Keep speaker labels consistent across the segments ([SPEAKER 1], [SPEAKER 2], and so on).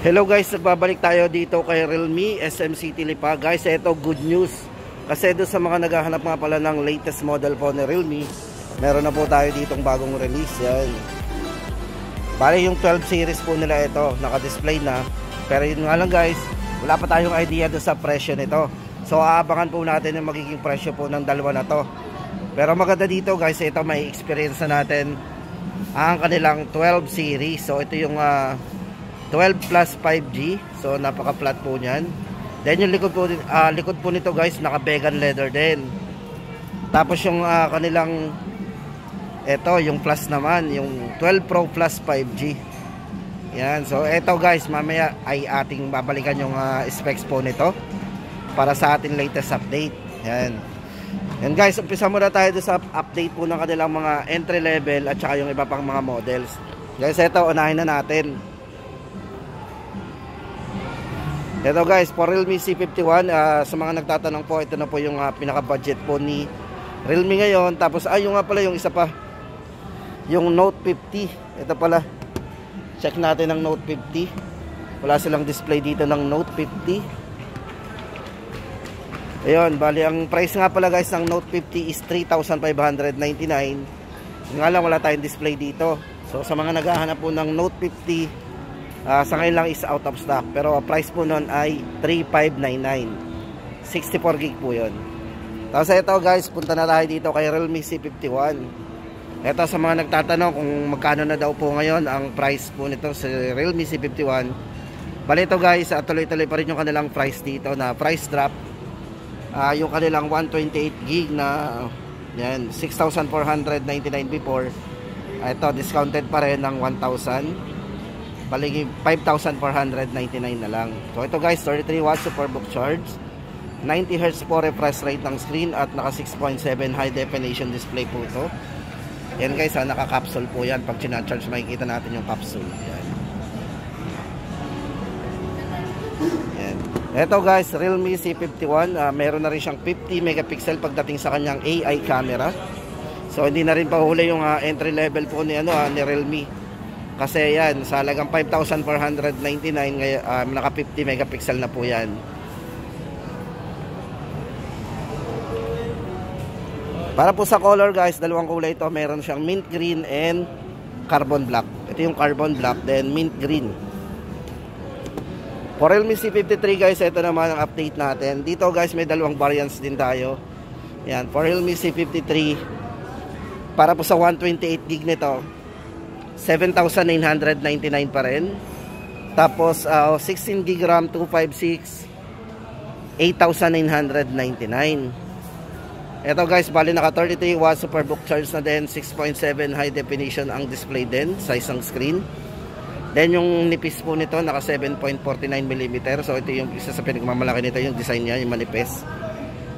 [SPEAKER 1] Hello guys, nagbabalik tayo dito kay Realme SM City Lipa. Guys, ito good news. Kasi doon sa mga naghahanap nga pala ng latest model po ni Realme, meron na po tayo ditong bagong release. Yan. Bali yung 12 series po nila ito, naka-display na. Pero yun nga lang guys, wala pa tayong idea doon sa presyo nito. So aabangan po natin yung magiging presyo po ng dalawa na to. Pero maganda dito guys, ito may experience na natin ang kanilang 12 series. So ito yung 12 plus 5G. So napaka-flat po niyan. Then yung likod po nito guys, naka-vegan leather din. Tapos yung kanilang ito, yung plus naman, yung 12 Pro Plus 5G. Yan. So ito guys, mamaya ay ating babalikan yung specs po nito para sa ating latest update. Yan. And guys, umpisa muna tayo sa update po ng kanilang mga entry level at saka yung iba pang mga models. Guys, ito unahin na natin. Ito guys, for Realme C51, sa mga nagtatanong po, ito na po yung pinaka-budget po ni Realme ngayon. Tapos yung nga pala yung isa pa, yung Note 50. Ito pala, check natin ang Note 50. Wala silang display dito ng Note 50. Ayun, bali ang price nga pala guys ng Note 50 is 3,599. Nga lang wala tayong display dito. So sa mga naghahanap po ng Note 50, sa ngayon lang is out of stock. Pero price po nun ay 3,599. 64 gig po yun. Tapos ito guys, punta na tayo dito kay Realme C51. Ito sa mga nagtatanong kung magkano na daw po ngayon ang price po nito sa Realme C51. Bali ito guys, tuloy-tuloy pa rin yung kanilang price dito na price drop. Yung kanilang 128 gig na yan, 6,499 before. Ito discounted pa rin ng 1,000. Bali 5,499 na lang. So ito guys, 33 watts superbook charge, 90 Hz po refresh rate ng screen at naka 6.7 high definition display po ito. Yan guys, naka-capsule po yan. Pag sinacharge makikita natin yung capsule. Yan. Yan. Ito guys, Realme C51, meron na rin siyang 50 megapixel pagdating sa kanyang AI camera. So hindi na rin pahuli yung entry level po ni ni Realme. Kasi yan, sa halagang 5,499 naka 50 megapixel na po yan. Para po sa color guys, dalawang kulay ito. Meron siyang mint green and carbon black. Ito yung carbon black, then mint green. For Realme C53 guys, ito naman ang update natin. Dito guys, may dalawang variants din tayo. Yan, for Realme C53, para po sa 128 gig nito, 7,999 pa rin. Tapos 16 gig RAM 256, 8,999. Ito guys, bali naka 33 watts superbook charge na din, 6.7 high definition ang display din sa isang screen. Then yung nipis po nito naka 7.49mm. So ito yung isa sa pinagmamalaki nito, yung design niya, yung manipis.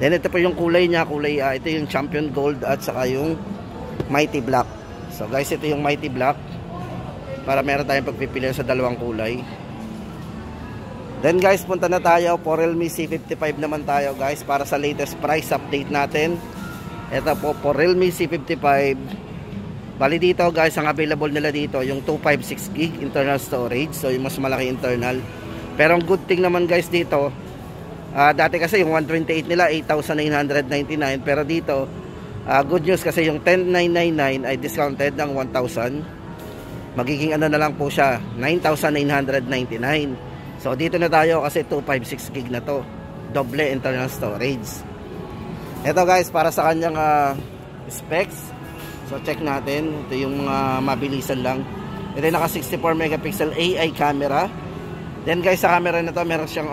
[SPEAKER 1] Then ito po yung kulay niya, ito yung champion gold at saka yung mighty black. So guys, ito yung mighty black para meron tayong pagpipilian sa dalawang kulay. Then guys, punta na tayo for Realme C55 naman tayo guys para sa latest price update natin. Ito po for Realme C55. Bali dito guys, ang available nila dito yung 256 gig internal storage. So yung mas malaki internal. Pero ang good thing naman guys dito, dati kasi yung 128 nila 8,999, pero dito good news kasi yung 10,999 ay discounted ng 1,000. Magiging ano na lang po siya, 9,999. So dito na tayo kasi 256 gig na to. Doble internal storage. Ito guys, para sa kanyang specs. So check natin. Ito yung mga mabilisan lang. Ito yung naka 64 megapixel AI camera. Then guys, sa camera na to meron siyang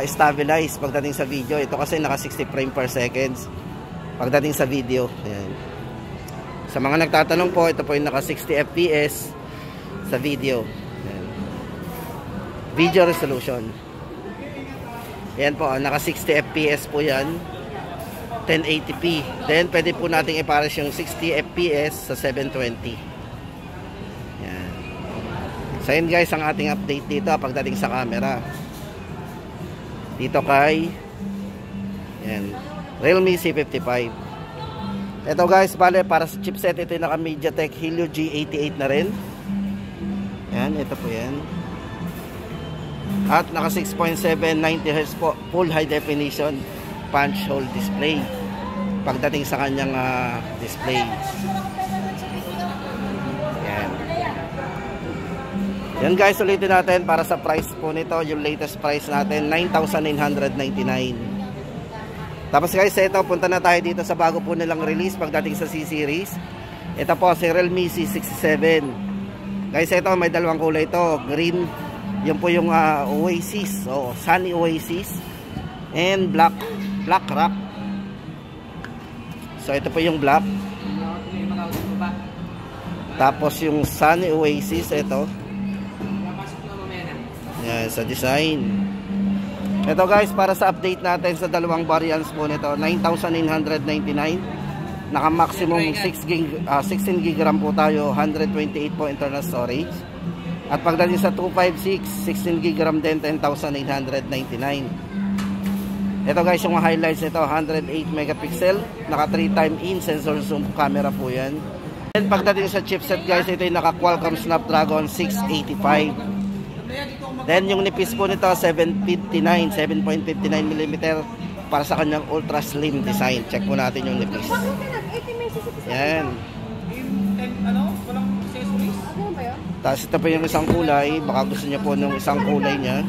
[SPEAKER 1] stabilize pagdating sa video. Ito kasi naka 60 frame per seconds pagdating sa video. Ayan. Sa mga nagtatanong po, ito po yung naka 60 fps sa video. Ayan. Video resolution. Ayan po, naka 60 fps po yan. 1080p. Then pwede po nating ipares yung 60 fps sa 720. Ayan. So yun guys, ang ating update dito pagdating sa camera. Dito kay Realme C55. Ito guys, bale para sa chipset, ito yung naka MediaTek Helio G88 na rin. Yan, ito po yan. At naka 6.7 90Hz po, full high definition punch hole display pagdating sa kanyang display. Yan. Yan guys, ulitin natin para sa price po nito, yung latest price natin 9,999. Tapos guys, ito punta na tayo dito sa bago po nilang release pagdating sa C-series. Ito po si Realme C67. Guys, ito may dalawang kulay ito, green, yun po yung Oasis, Sunny Oasis, and black rock. So ito po yung black, tapos yung Sunny Oasis, ito yan, sa design. Ito guys, para sa update natin sa dalawang variants po nito, 9,999, naka maximum 16 GB RAM po tayo, 128 po internal storage. At pagdating sa 256, 16 GB RAM din, 10,899. Ito guys, yung highlights nito, 108 megapixel, naka 3x in sensor zoom camera po yan. And pagdating sa chipset guys, ito yung naka Qualcomm Snapdragon 685. Then yung nipis po nito, 7.59mm para sa kanyang ultra slim design. Check po natin yung nipis. Yan. Tapos ito pa yung isang kulay, baka gusto niya po ng isang kulay niya.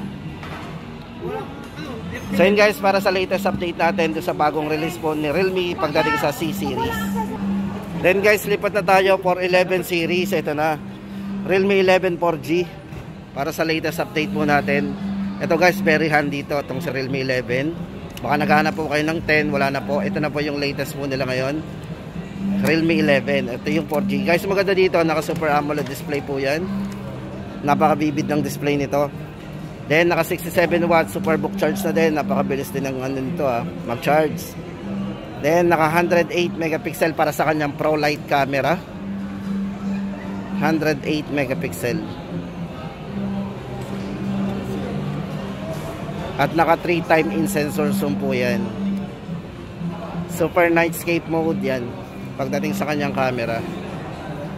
[SPEAKER 1] So yun guys, para sa latest update natin sa bagong release po ni Realme pagdating sa C-series. Then guys, lipat na tayo for 11 series. Ito na, Realme 11 4G para sa latest update po natin. Ito guys, very handy ito, itong sa Realme 11. Baka naghahanap po kayo ng 10, wala na po. Ito na po yung latest po nila ngayon, Realme 11. Ito yung 4G. Guys, maganda dito, naka Super AMOLED display po yan. Napakabibid ng display nito. Then, naka 67 watts, Superbook charge na din. Napakabilis din ng ano nito mag-charge. Then, naka 108 megapixel para sa kanyang Pro Light camera. 108 megapixel. At naka 3x in sensor zoom po yan. Super nightscape mode yan pagdating sa kanyang camera.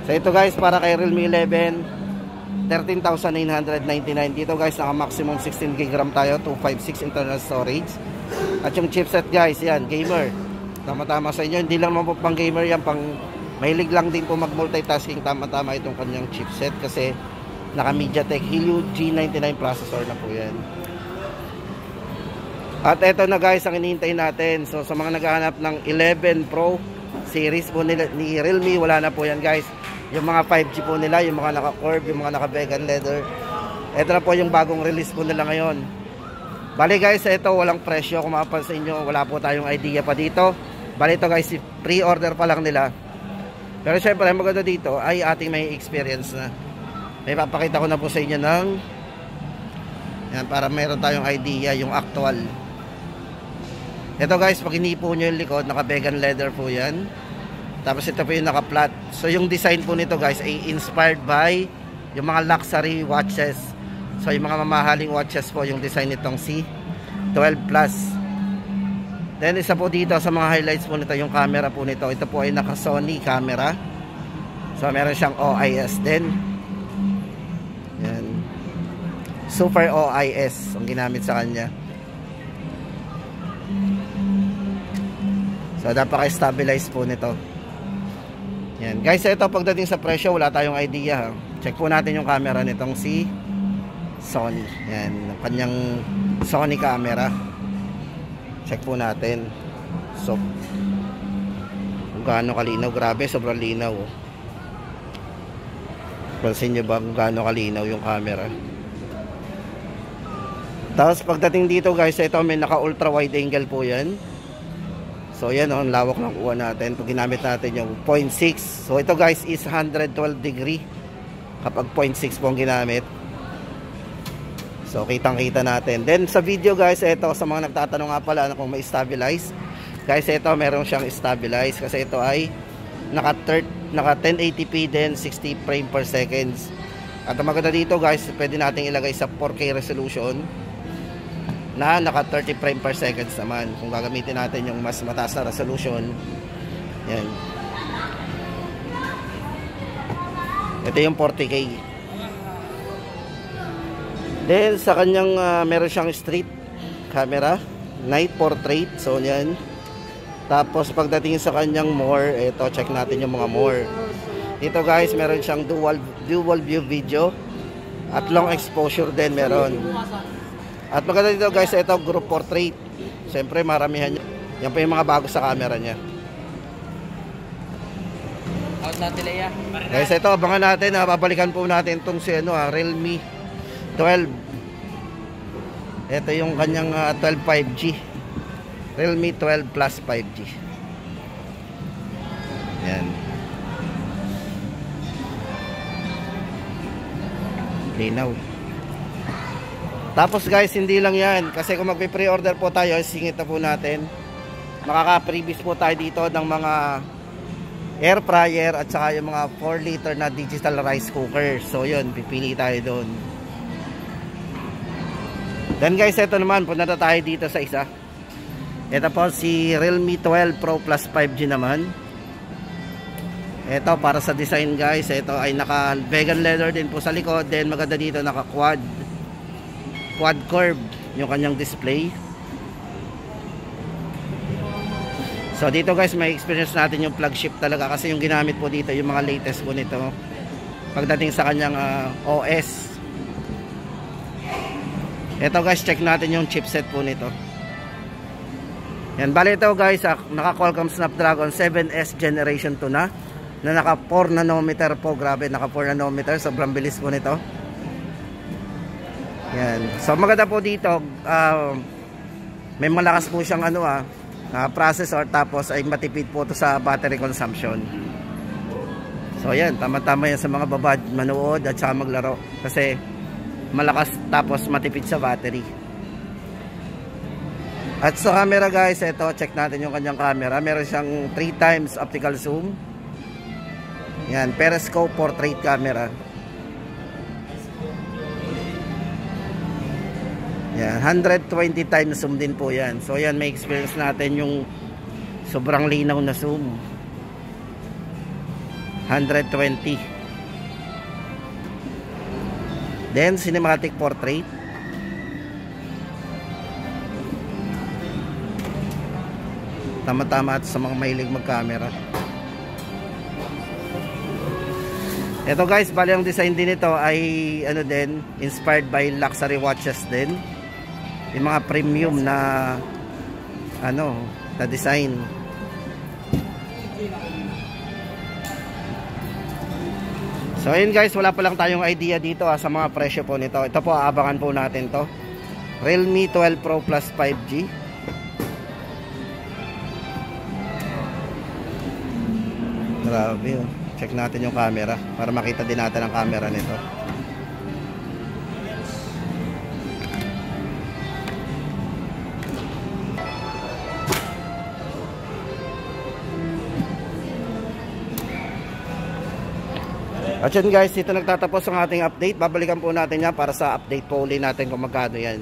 [SPEAKER 1] So ito guys, para kay Realme 11, 13,999. Dito guys, naka maximum 16 GB RAM tayo, 256 internal storage. At yung chipset guys, yan, gamer. Tama-tama sa inyo. Hindi lang naman po pang gamer yan, pang mahilig lang din po mag-multitasking. Tama-tama itong kanyang chipset kasi naka MediaTek Helio G99 processor na po yan. At eto na guys ang inihintay natin. So sa mga naghahanap ng 11 Pro series po nila, ni Realme, wala na po yan guys. Yung mga 5G po nila, yung mga naka-curve, yung mga naka-vegan leather. Ito na po yung bagong release po nila ngayon. Bali guys, ito walang presyo. Kung mapapansin nyo, wala po tayong idea pa dito. Bali ito guys, pre-order pa lang nila. Pero syempre, maganda dito ay ating may experience na. May papakita ko na po sa inyo ng yan, para meron tayong idea, yung actual. Ito guys, pag inipo nyo yung likod, naka-vegan leather po yan. Tapos ito po yung naka-flat. So yung design po nito guys ay inspired by yung mga luxury watches. So yung mga mamahaling watches po yung design nitong C12 Plus. Then isa po dito sa mga highlights po nito, yung camera po nito. Ito po ay naka-Sony camera. So meron siyang OIS din. Yan. Super OIS ang ginamit sa kanya. So napaka-stabilize po nito. Yan. Guys, ito pagdating sa presyo, wala tayong idea. Check po natin yung camera nitong si Sony. Yan, ang kanyang Sony camera. Check po natin. So, kung gaano kalinaw. Grabe, sobrang linaw. Pansin nyo ba kung gaano kalinaw yung camera? Tapos pagdating dito guys, ito may naka ultra wide angle po yan. So yan, ang lawak ng kuha natin. Pag ginamit natin yung 0.6. So ito guys is 112 degree kapag 0.6 po ang ginamit. So kitang kita natin. Then sa video guys, ito sa mga nagtatanong nga pala kung may stabilize. Guys, ito meron siyang stabilize kasi ito ay naka 1080p din, 60 frame per seconds. At ang maganda dito guys, pwede nating ilagay sa 4K resolution na naka 30 frame per seconds naman kung gagamitin natin yung mas mataas na resolution. Yan. Ito yung 40K. Then sa kanyang meron siyang street camera, night portrait. So yan. Tapos pagdating sa kanyang more, ito check natin yung mga more. Dito guys, meron siyang dual view video at long exposure din meron. At maganda dito guys, ito group portrait. Siyempre maramihan niya. Yan pa yung mga bago sa camera niya.
[SPEAKER 2] Out natin Leia.
[SPEAKER 1] Guys, ito abangan natin, babalikan po natin itong si Realme 12. Ito yung kanyang 12 5G. Realme 12 Plus 5G. Yan. Linaw. Tapos guys, hindi lang yan. Kasi kung magpe-pre-order po tayo, singit na po natin. Makaka-previous po tayo dito ng mga air fryer at saka yung mga 4 liter na digital rice cooker. So yun, pipili tayo doon. Then guys, ito naman, punta na tayo dito sa isa. Ito po si Realme 12 Pro Plus 5G naman. Ito para sa design guys, ito ay naka vegan leather din po sa likod. Then maganda dito, naka quad curve yung kanyang display. So dito guys, may experience natin yung flagship talaga kasi yung ginamit po dito yung mga latest po nito pagdating sa kanyang OS. Ito guys, check natin yung chipset po nito. Yan, bali ito guys, naka Qualcomm Snapdragon 7S Generation 2 na naka 4 nanometer po. Grabe, naka 4 nanometer, sobrang bilis po nito. Yan, so maganda po dito, may malakas po siyang processor, tapos ay matipid po to sa battery consumption. So yan, tama-tama yan sa mga babad manood at saka maglaro kasi malakas tapos matipid sa battery. At sa camera guys, ito check natin yung kanyang camera. Meron siyang 3 times optical zoom. Yan, periscope portrait camera. Yan, 120 times zoom din po yan. So yan, may experience natin yung sobrang linaw na zoom. 120. Then cinematic portrait. Tama-tama at sa mga mahilig mag-camera. Ito guys, bali ang design din ito ay din, inspired by luxury watches din. Yung mga premium na na design. So ayun guys, wala pa lang tayong idea dito sa mga presyo po nito. Ito po, aabangan po natin to. Realme 12 Pro Plus 5G. Grabe oh. Check natin yung camera para makita din natin ang camera nito. At yun guys, dito nagtatapos ang ating update. Babalikan po natin yan para sa update po uli natin kung magkano yan.